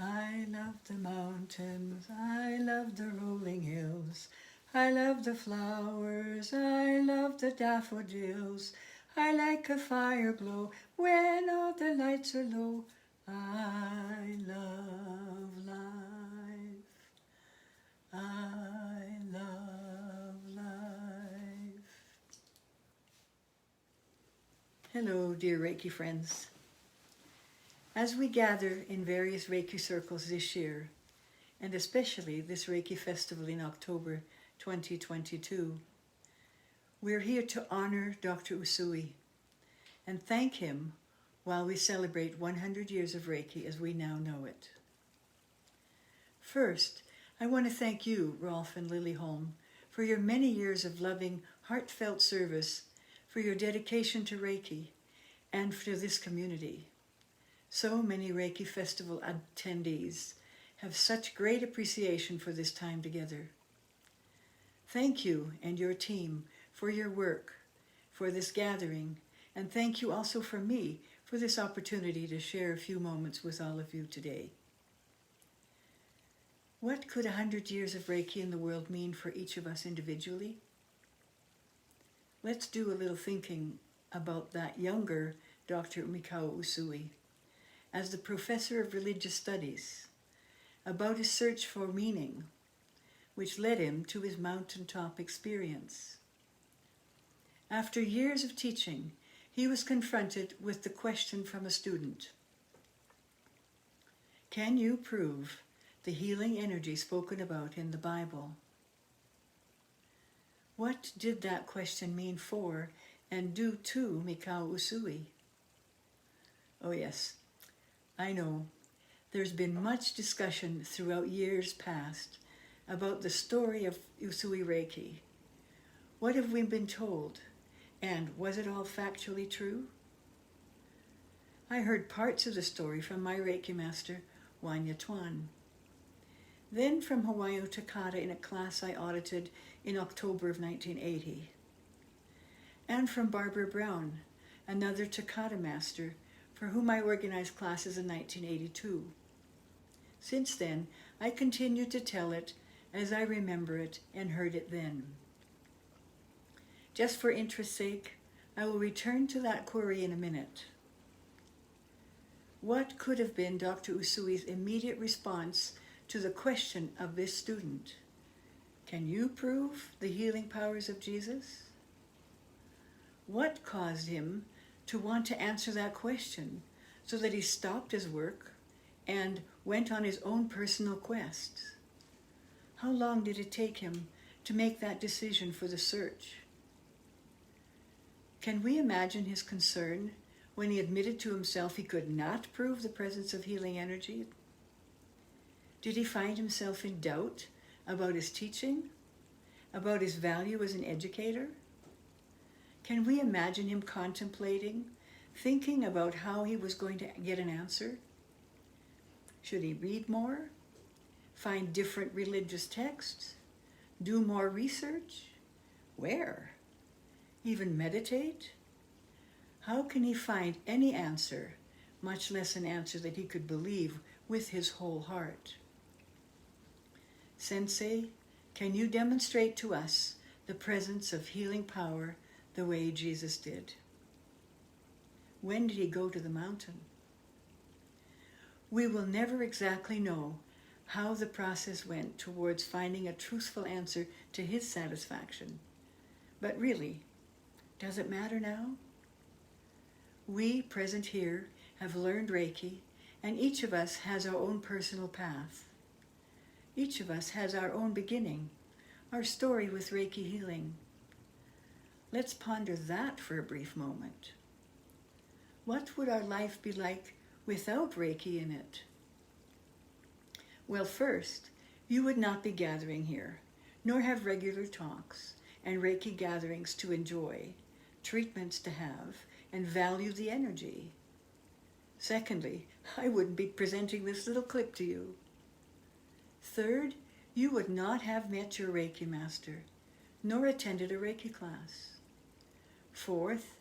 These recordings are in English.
I love the mountains, I love the rolling hills, I love the flowers, I love the daffodils, I like a fire glow when all the lights are low. I love life, I love life. Hello, dear Reiki friends. As we gather in various Reiki circles this year, and especially this Reiki festival in October 2022, we're here to honor Dr. Usui and thank him while we celebrate 100 years of Reiki as we now know it. First, I want to thank you, Rolf and Lily Holm, for your many years of loving, heartfelt service, for your dedication to Reiki, and to this community. So many Reiki Festival attendees have such great appreciation for this time together. Thank you and your team for your work, for this gathering, and thank you also for me for this opportunity to share a few moments with all of you today. What could 100 years of Reiki in the world mean for each of us individually? Let's do a little thinking about that younger Dr. Mikao Usui as the professor of religious studies, about his search for meaning, which led him to his mountaintop experience. After years of teaching, he was confronted with the question from a student: can you prove the healing energy spoken about in the Bible? What did that question mean for and do to Mikao Usui? Oh yes, I know there's been much discussion throughout years past about the story of Usui Reiki. What have we been told? And was it all factually true? I heard parts of the story from my Reiki master, Wanya Tuan. Then from Hawayo Takata in a class I audited in October of 1980. And from Barbara Brown, another Takata master, for whom I organized classes in 1982. Since then, I continued to tell it as I remember it and heard it then. Just for interest's sake, I will return to that query in a minute. What could have been Dr. Usui's immediate response to the question of this student? Can you prove the healing powers of Jesus? What caused him to want to answer that question so that he stopped his work and went on his own personal quest? How long did it take him to make that decision for the search? Can we imagine his concern when he admitted to himself he could not prove the presence of healing energy? Did he find himself in doubt about his teaching, about his value as an educator? Can we imagine him contemplating, thinking about how he was going to get an answer? Should he read more? Find different religious texts? Do more research? Where? Even meditate? How can he find any answer, much less an answer that he could believe with his whole heart? Sensei, can you demonstrate to us the presence of healing power the way Jesus did? When did he go to the mountain? We will never exactly know how the process went towards finding a truthful answer to his satisfaction. But really, does it matter now? We present here have learned Reiki, and each of us has our own personal path. Each of us has our own beginning, our story with Reiki healing. Let's ponder that for a brief moment. What would our life be like without Reiki in it? Well, first, you would not be gathering here, nor have regular talks and Reiki gatherings to enjoy, treatments to have, and value the energy. Secondly, I wouldn't be presenting this little clip to you. Third, you would not have met your Reiki master, nor attended a Reiki class. Fourth,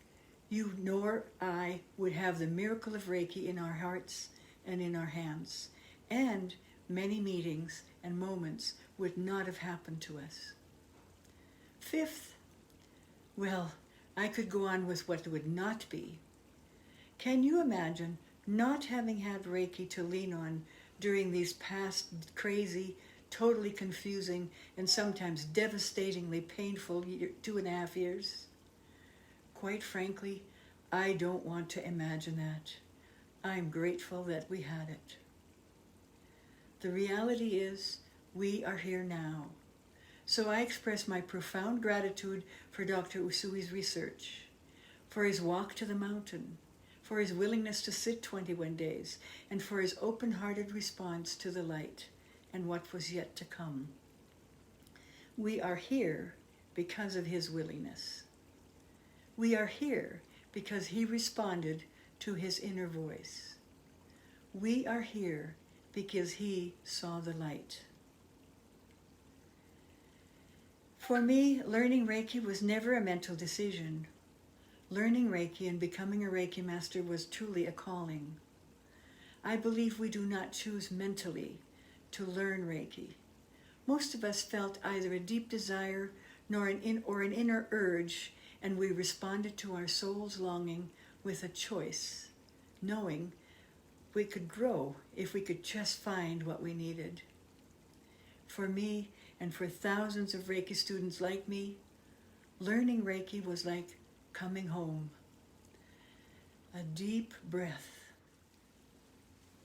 you nor I would have the miracle of Reiki in our hearts and in our hands, and many meetings and moments would not have happened to us. Fifth, well, I could go on with what would not be. Can you imagine not having had Reiki to lean on during these past crazy, totally confusing, and sometimes devastatingly painful 2.5 years? Quite frankly, I don't want to imagine that. I'm grateful that we had it. The reality is, we are here now. So I express my profound gratitude for Dr. Usui's research, for his walk to the mountain, for his willingness to sit 21 days, and for his open-hearted response to the light and what was yet to come. We are here because of his willingness. We are here because he responded to his inner voice. We are here because he saw the light. For me, learning Reiki was never a mental decision. Learning Reiki and becoming a Reiki master was truly a calling. I believe we do not choose mentally to learn Reiki. Most of us felt either a deep desire or an inner urge, and we responded to our soul's longing with a choice, knowing we could grow if we could just find what we needed. For me, and for thousands of Reiki students like me, learning Reiki was like coming home. A deep breath.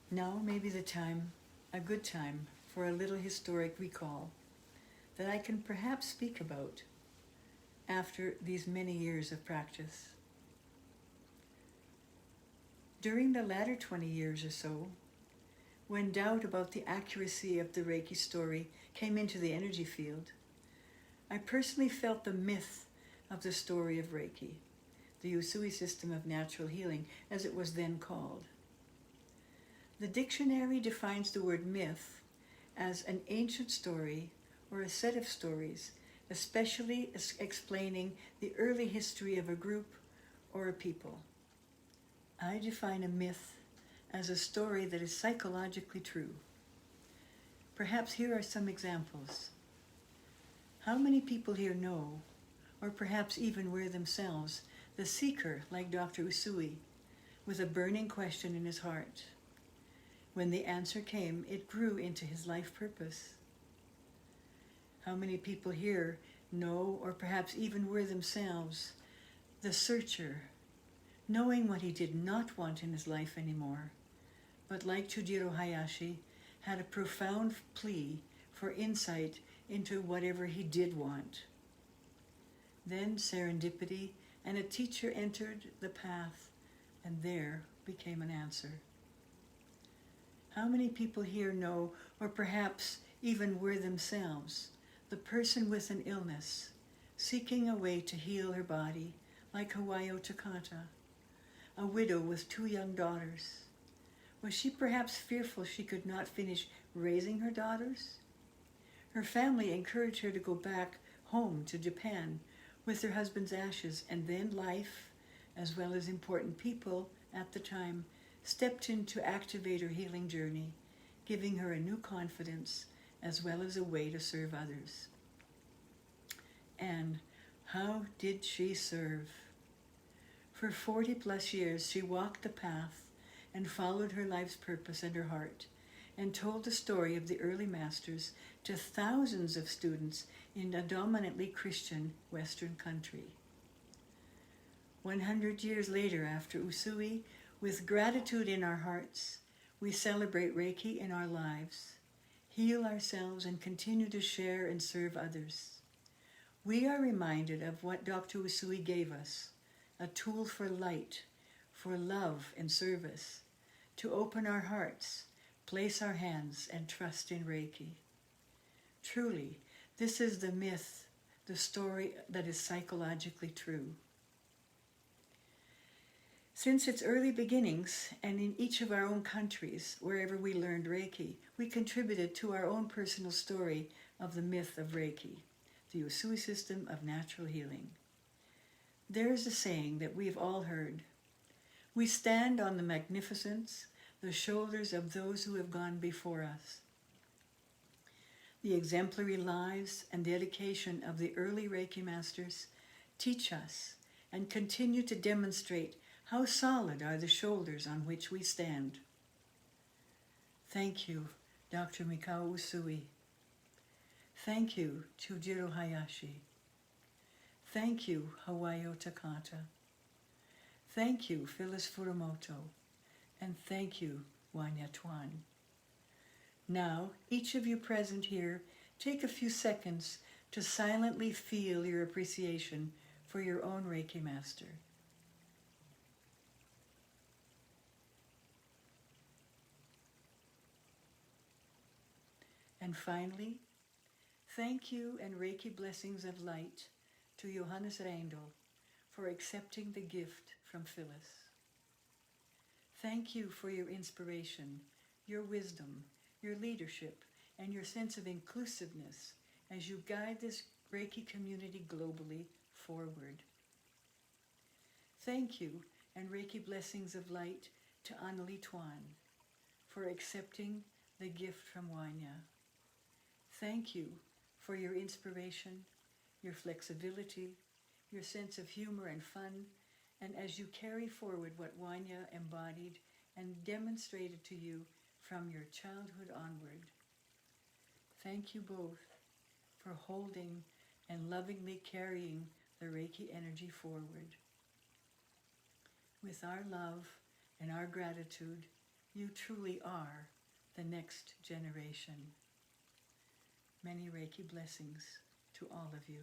Now may be the time, a good time, for a little historic recall that I can perhaps speak about after these many years of practice. During the latter 20 years or so, when doubt about the accuracy of the Reiki story came into the energy field, I personally felt the myth of the story of Reiki, the Usui system of natural healing, as it was then called. The dictionary defines the word myth as an ancient story or a set of stories, especially explaining the early history of a group or a people. I define a myth as a story that is psychologically true. Perhaps here are some examples. How many people here know, or perhaps even were themselves, the seeker like Dr. Usui, with a burning question in his heart? When the answer came, it grew into his life purpose. How many people here know, or perhaps even were themselves, the searcher, knowing what he did not want in his life anymore, but like Chujiro Hayashi, had a profound plea for insight into whatever he did want. Then serendipity and a teacher entered the path, and there became an answer. How many people here know, or perhaps even were themselves, the person with an illness, seeking a way to heal her body, like Hawayo Takata, a widow with 2 young daughters? Was she perhaps fearful she could not finish raising her daughters? Her family encouraged her to go back home to Japan with her husband's ashes, and then life, as well as important people at the time, stepped in to activate her healing journey, giving her a new confidence as well as a way to serve others. And how did she serve? For 40 plus years, she walked the path and followed her life's purpose and her heart, and told the story of the early masters to thousands of students in a dominantly Christian Western country. 100 years later, after Usui, with gratitude in our hearts, we celebrate Reiki in our lives, heal ourselves, and continue to share and serve others. We are reminded of what Dr. Usui gave us, a tool for light, for love and service, to open our hearts, place our hands, and trust in Reiki. Truly, this is the myth, the story that is psychologically true. Since its early beginnings, and in each of our own countries, wherever we learned Reiki, we contributed to our own personal story of the myth of Reiki, the Usui system of natural healing. There is a saying that we've all heard: we stand on the magnificence, the shoulders of those who have gone before us. The exemplary lives and dedication of the early Reiki masters teach us and continue to demonstrate how solid are the shoulders on which we stand. Thank you, Dr. Mikao Usui. Thank you, Chujiro Hayashi. Thank you, Hawayo Takata. Thank you, Phyllis Furumoto. And thank you, Wanya Tuan. Now, each of you present here, take a few seconds to silently feel your appreciation for your own Reiki master. And finally, thank you and Reiki blessings of light to Johannes Reindl for accepting the gift from Phyllis. Thank you for your inspiration, your wisdom, your leadership, and your sense of inclusiveness as you guide this Reiki community globally forward. Thank you and Reiki blessings of light to Annalie Tuan for accepting the gift from Wanya. Thank you for your inspiration, your flexibility, your sense of humor and fun, and as you carry forward what Wanya embodied and demonstrated to you from your childhood onward. Thank you both for holding and lovingly carrying the Reiki energy forward. With our love and our gratitude, you truly are the next generation. Many Reiki blessings to all of you.